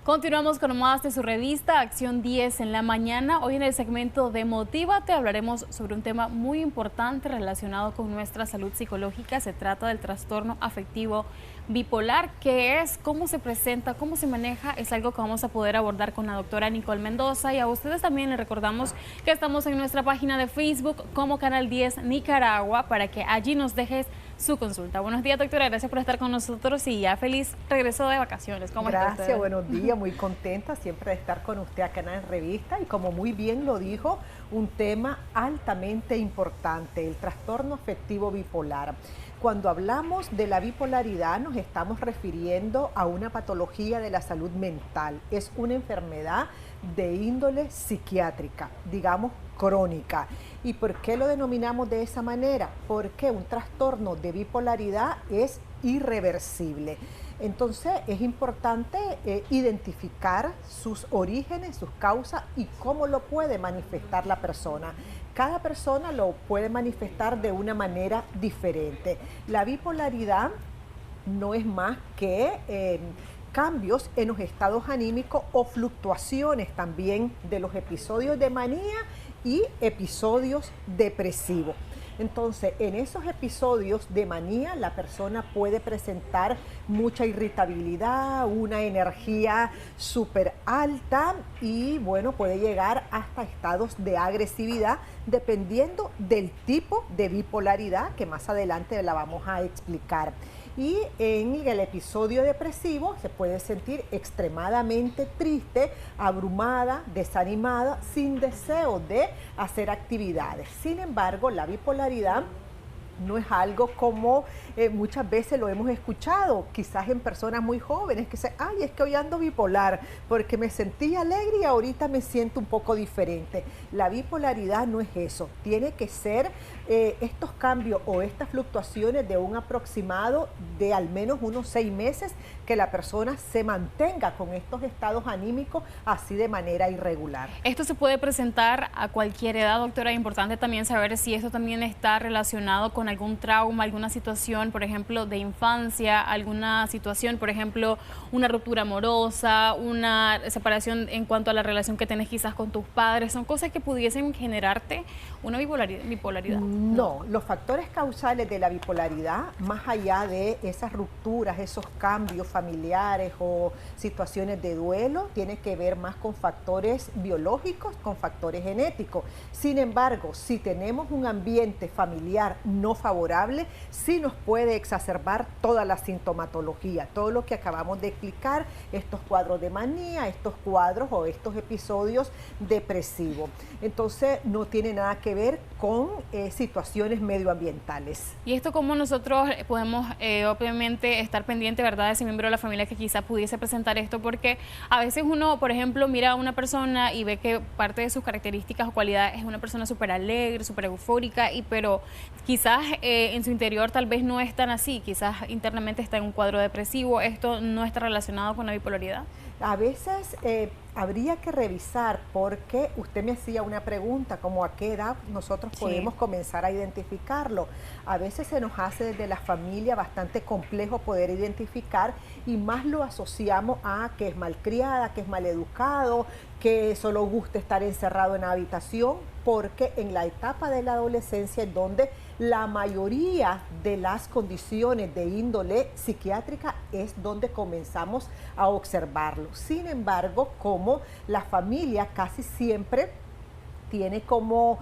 Continuamos con más de su revista Acción 10 en la mañana. Hoy en el segmento de Motívate hablaremos sobre un tema muy importante relacionado con nuestra salud psicológica. Se trata del trastorno afectivo bipolar, que es cómo se presenta, cómo se maneja. Es algo que vamos a poder abordar con la doctora Nicole Mendoza, y a ustedes también les recordamos que estamos en nuestra página de Facebook como Canal 10 Nicaragua para que allí nos dejes su consulta. Buenos días, doctora, gracias por estar con nosotros y ya feliz regreso de vacaciones. ¿Cómo está usted? Gracias, buenos días, muy contenta siempre de estar con usted acá en la revista, y como muy bien lo dijo, un tema altamente importante, el trastorno afectivo bipolar. Cuando hablamos de la bipolaridad nos estamos refiriendo a una patología de la salud mental, es una enfermedad de índole psiquiátrica, digamos crónica. ¿Y por qué lo denominamos de esa manera? Porque un trastorno de bipolaridad es irreversible. Entonces es importante identificar sus orígenes, sus causas y cómo lo puede manifestar la persona. Cada persona lo puede manifestar de una manera diferente. La bipolaridad no es más que cambios en los estados anímicos o fluctuaciones también de los episodios de manía y episodios depresivos. Entonces, en esos episodios de manía, la persona puede presentar mucha irritabilidad, una energía súper alta y, bueno, puede llegar hasta estados de agresividad dependiendo del tipo de bipolaridad que más adelante la vamos a explicar. Y en el episodio depresivo se puede sentir extremadamente triste, abrumada, desanimada, sin deseo de hacer actividades. Sin embargo, la bipolaridad no es algo como muchas veces lo hemos escuchado, quizás en personas muy jóvenes, que dicen, ay, es que hoy ando bipolar, porque me sentí alegre y ahorita me siento un poco diferente. La bipolaridad no es eso, tiene que ser estos cambios o estas fluctuaciones de un aproximado de al menos unos 6 meses, que la persona se mantenga con estos estados anímicos así de manera irregular. Esto se puede presentar a cualquier edad, doctora. Es importante también saber si esto también está relacionado con algún trauma, alguna situación, por ejemplo, de infancia, alguna situación, por ejemplo, una ruptura amorosa, una separación en cuanto a la relación que tenés quizás con tus padres. ¿Son cosas que pudiesen generarte una bipolaridad? No, los factores causales de la bipolaridad, más allá de esas rupturas, esos cambios familiares o situaciones de duelo, tiene que ver más con factores biológicos, con factores genéticos. Sin embargo, si tenemos un ambiente familiar no favorable, sí nos puede exacerbar toda la sintomatología, todo lo que acabamos de explicar, estos cuadros de manía, estos cuadros o estos episodios depresivos. Entonces no tiene nada que ver con situaciones medioambientales. Y esto, cómo nosotros podemos obviamente estar pendiente, ¿verdad?, de ese miembro de la familia que quizá pudiese presentar esto, porque a veces uno, por ejemplo, mira a una persona y ve que parte de sus características o cualidades es una persona súper alegre, súper eufórica, pero quizás en su interior tal vez no es tan así, quizás internamente está en un cuadro depresivo. ¿Esto no está relacionado con la bipolaridad? A veces habría que revisar, porque usted me hacía una pregunta, como a qué edad nosotros podemos comenzar a identificarlo. A veces se nos hace desde la familia bastante complejo poder identificar, y más lo asociamos a que es malcriada, que es maleducado, que solo gusta estar encerrado en la habitación, porque en la etapa de la adolescencia es donde la mayoría de las condiciones de índole psiquiátrica es donde comenzamos a observarlo. Sin embargo, como la familia casi siempre tiene como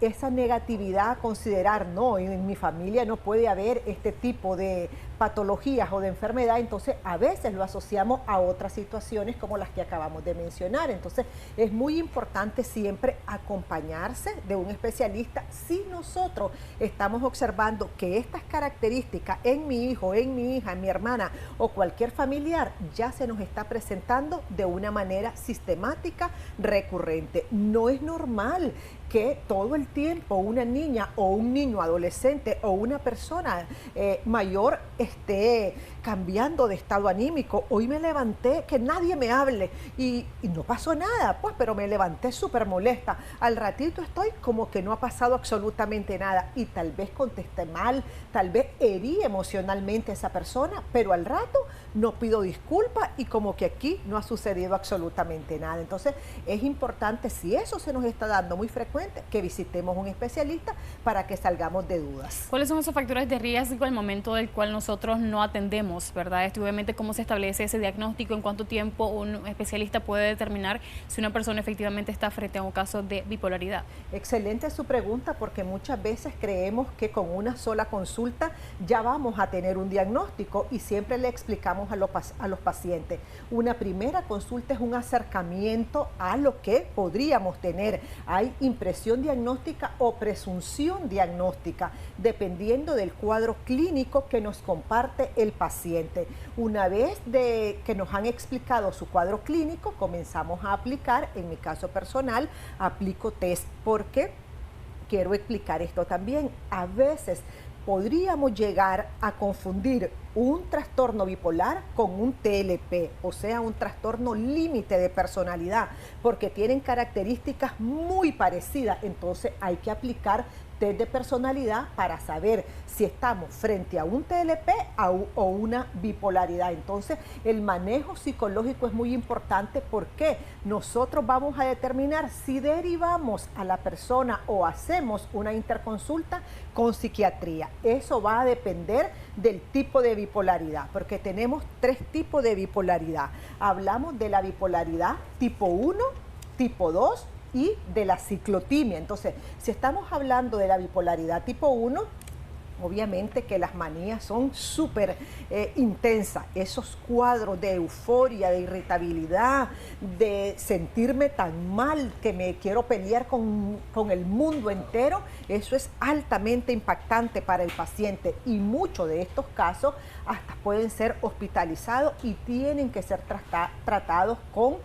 esa negatividad a considerar, no, en mi familia no puede haber este tipo de patologías o de enfermedad, entonces a veces lo asociamos a otras situaciones como las que acabamos de mencionar. Entonces es muy importante siempre acompañarse de un especialista si nosotros estamos observando que estas características en mi hijo, en mi hija, en mi hermana o cualquier familiar ya se nos está presentando de una manera sistemática, recurrente. No es normal que todo el tiempo una niña o un niño adolescente o una persona mayor esté cambiando de estado anímico. Hoy me levanté que nadie me hable y no pasó nada, pues, pero me levanté súper molesta. Al ratito estoy como que no ha pasado absolutamente nada y tal vez contesté mal, tal vez herí emocionalmente a esa persona, pero al rato no pido disculpas y como que aquí no ha sucedido absolutamente nada. Entonces es importante, si eso se nos está dando muy frecuente, que visitemos un especialista para que salgamos de dudas. ¿Cuáles son esos factores de riesgo al momento del cual nosotros no atendemos, verdad? Obviamente, ¿cómo se establece ese diagnóstico? ¿En cuánto tiempo un especialista puede determinar si una persona efectivamente está frente a un caso de bipolaridad? Excelente su pregunta, porque muchas veces creemos que con una sola consulta ya vamos a tener un diagnóstico y siempre le explicamos a los pacientes. Una primera consulta es un acercamiento a lo que podríamos tener. Hay impresión diagnóstica o presunción diagnóstica, dependiendo del cuadro clínico que nos comparte el paciente. Una vez que nos han explicado su cuadro clínico, comenzamos a aplicar, en mi caso personal, aplico test, porque quiero explicar esto también. A veces podríamos llegar a confundir un trastorno bipolar con un TLP, o sea, un trastorno límite de personalidad, porque tienen características muy parecidas. Entonces hay que aplicar test de personalidad para saber si estamos frente a un TLP o una bipolaridad. Entonces el manejo psicológico es muy importante, porque nosotros vamos a determinar si derivamos a la persona o hacemos una interconsulta con psiquiatría. Eso va a depender del tipo de bipolaridad, porque tenemos 3 tipos de bipolaridad. Hablamos de la bipolaridad tipo 1, tipo 2 y de la ciclotimia. Entonces, si estamos hablando de la bipolaridad tipo 1, obviamente que las manías son súper intensas. Esos cuadros de euforia, de irritabilidad, de sentirme tan mal que me quiero pelear con el mundo entero, eso es altamente impactante para el paciente, y muchos de estos casos hasta pueden ser hospitalizados y tienen que ser tratados con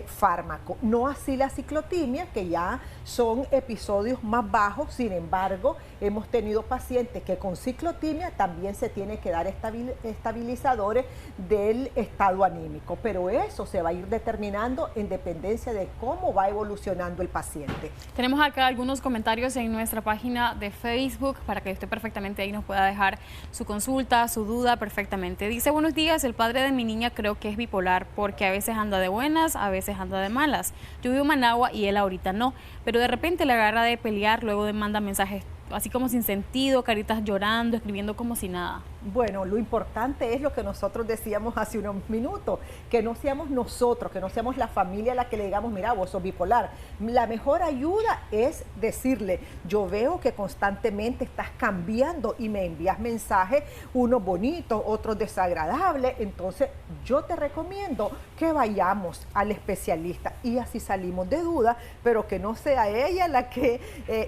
fármaco. No así la ciclotimia, que ya son episodios más bajos. Sin embargo, hemos tenido pacientes que con ciclotimia también se tiene que dar estabilizadores del estado anímico, pero eso se va a ir determinando en dependencia de cómo va evolucionando el paciente. Tenemos acá algunos comentarios en nuestra página de Facebook para que usted perfectamente ahí nos pueda dejar su consulta, su duda perfectamente. Dice: buenos días, el padre de mi niña creo que es bipolar porque a veces anda de buenas, a veces anda de malas. Yo vivo en Managua y él ahorita no, pero de repente le agarra de pelear, luego manda mensajes así como sin sentido, caritas llorando, escribiendo como si nada. Bueno, lo importante es lo que nosotros decíamos hace unos minutos, que no seamos nosotros, que no seamos la familia a la que le digamos, mira, vos sos bipolar. La mejor ayuda es decirle, yo veo que constantemente estás cambiando y me envías mensajes, unos bonitos, otros desagradables, entonces yo te recomiendo que vayamos al especialista y así salimos de duda, pero que no sea ella la que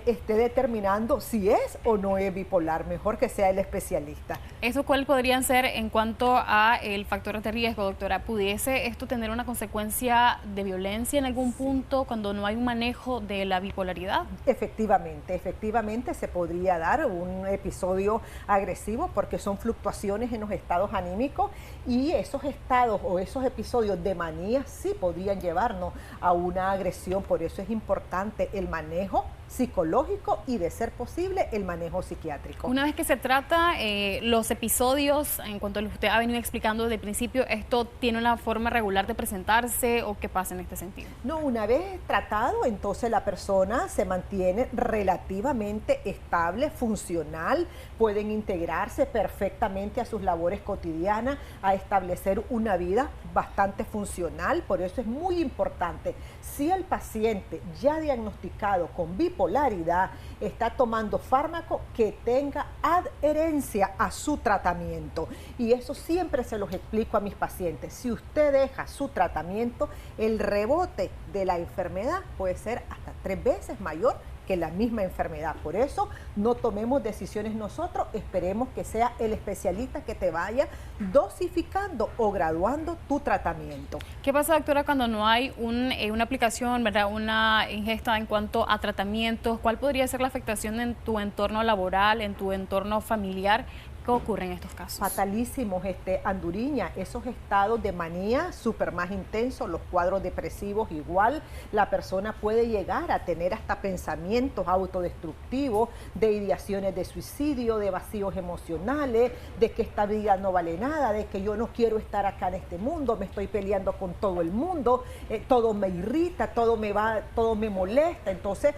esté determinando si es o no es bipolar, mejor que sea el especialista. ¿Eso cuál podrían ser en cuanto a el factor de riesgo, doctora? ¿Pudiese esto tener una consecuencia de violencia en algún punto cuando no hay un manejo de la bipolaridad? Efectivamente se podría dar un episodio agresivo, porque son fluctuaciones en los estados anímicos, y esos estados o esos episodios de manía sí podrían llevarnos a una agresión. Por eso es importante el manejo psicológico y, de ser posible, el manejo psiquiátrico. Una vez que se trata los episodios, en cuanto a lo que usted ha venido explicando desde el principio, ¿esto tiene una forma regular de presentarse o qué pasa en este sentido? No, una vez tratado, entonces la persona se mantiene relativamente estable, funcional, pueden integrarse perfectamente a sus labores cotidianas, a establecer una vida bastante funcional. Por eso es muy importante, si el paciente ya diagnosticado con bipolaridad está tomando fármaco, que tenga adherencia a su tratamiento. Y eso siempre se los explico a mis pacientes. Si usted deja su tratamiento, el rebote de la enfermedad puede ser hasta 3 veces mayor que la misma enfermedad. Por eso no tomemos decisiones nosotros, esperemos que sea el especialista que te vaya dosificando o graduando tu tratamiento. ¿Qué pasa, doctora, cuando no hay una aplicación, ¿verdad? Una ingesta en cuanto a tratamientos? ¿Cuál podría ser la afectación en tu entorno laboral, en tu entorno familiar ¿Qué ocurre en estos casos? Fatalísimos, Anduriña, esos estados de manía súper más intensos, los cuadros depresivos igual, la persona puede llegar a tener hasta pensamientos autodestructivos, de ideaciones de suicidio, de vacíos emocionales, de que esta vida no vale nada, de que yo no quiero estar acá en este mundo, me estoy peleando con todo el mundo, todo me irrita, todo me molesta, entonces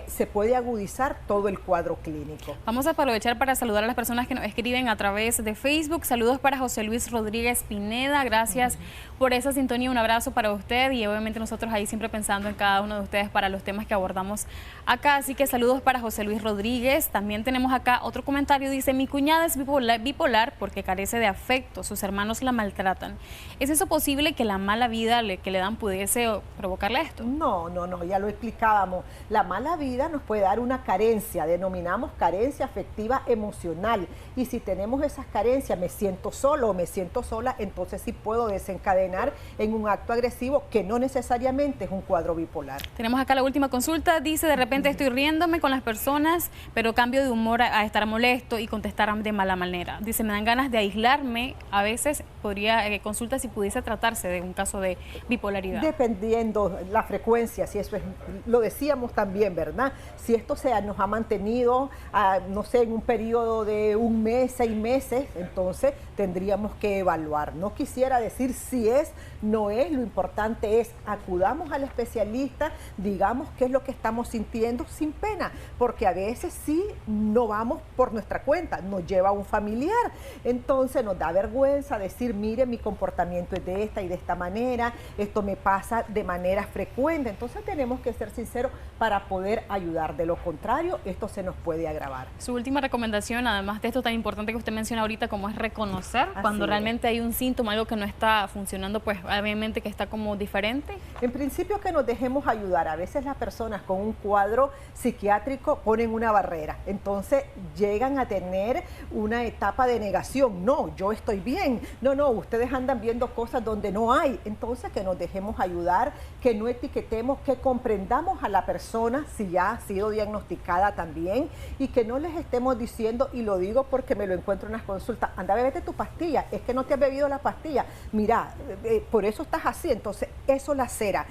se puede agudizar todo el cuadro clínico. Vamos a aprovechar para saludar a las personas que nos escriben a través de Facebook. Saludos para José Luis Rodríguez Pineda, gracias por esa sintonía, un abrazo para usted y obviamente nosotros ahí siempre pensando en cada uno de ustedes para los temas que abordamos acá, así que saludos para José Luis Rodríguez. También tenemos acá otro comentario, dice: mi cuñada es bipolar porque carece de afecto, sus hermanos la maltratan. ¿Es eso posible que la mala vida que le dan pudiese provocarle esto? No, ya lo explicábamos. La mala vida nos puede dar una carencia, denominamos carencia afectiva emocional. Y si tenemos esas carencias, me siento solo o me siento sola, entonces sí puedo desencadenar en un acto agresivo que no necesariamente es un cuadro bipolar. Tenemos acá la última consulta, dice: de repente estoy riéndome con las personas, pero cambio de humor a estar molesto y contestar de mala manera. Dice: me dan ganas de aislarme, a veces podría consulta si pudiese tratarse de un caso de bipolaridad. Dependiendo la frecuencia, si eso es, lo decíamos también, ¿verdad? Si esto nos ha mantenido, no sé, en un periodo de un mes, 6 meses, entonces tendríamos que evaluar. No quisiera decir si es, no es, lo importante es acudamos al especialista, digamos qué es lo que estamos sintiendo sin pena, porque a veces sí no vamos por nuestra cuenta, nos lleva un familiar, entonces nos da vergüenza decir: mire, mi comportamiento es de esta y de esta manera, esto me pasa de manera frecuente, entonces tenemos que ser sinceros para poder ayudar, de lo contrario esto se nos puede agravar. Su última recomendación, además de esto tan importante que usted menciona ahorita, como es reconocer cuando realmente hay un síntoma, algo que no está funcionando, pues obviamente que está como diferente. En principio que nos dejemos ayudar. A veces las personas con un cuadro psiquiátrico ponen una barrera, entonces llegan a tener una etapa de negación. No, yo estoy bien, no, ustedes andan viendo cosas donde no hay. Entonces que nos dejemos ayudar, que no etiquetemos, que comprendamos a la persona si ya ha sido diagnosticada también y que no les estemos diciendo, y lo digo porque me lo encuentro en las consultas: anda, bébete tu pastilla, es que no te has bebido la pastilla, mira, por eso estás así. Entonces eso lacera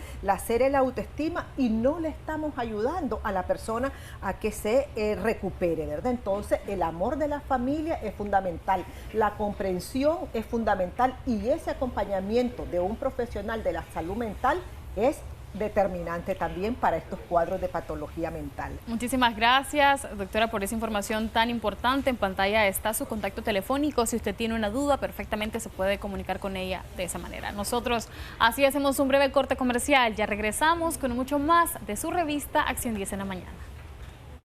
la autoestima y no le estamos ayudando a la persona a que se recupere, ¿verdad? Entonces el amor de la familia es fundamental, la comprensión es fundamental y ese acompañamiento de un profesional de la salud mental es determinante también para estos cuadros de patología mental. Muchísimas gracias, doctora, por esa información tan importante. En pantalla está su contacto telefónico. Si usted tiene una duda, perfectamente se puede comunicar con ella de esa manera. Nosotros así hacemos un breve corte comercial. Ya regresamos con mucho más de su revista Acción 10 en la mañana.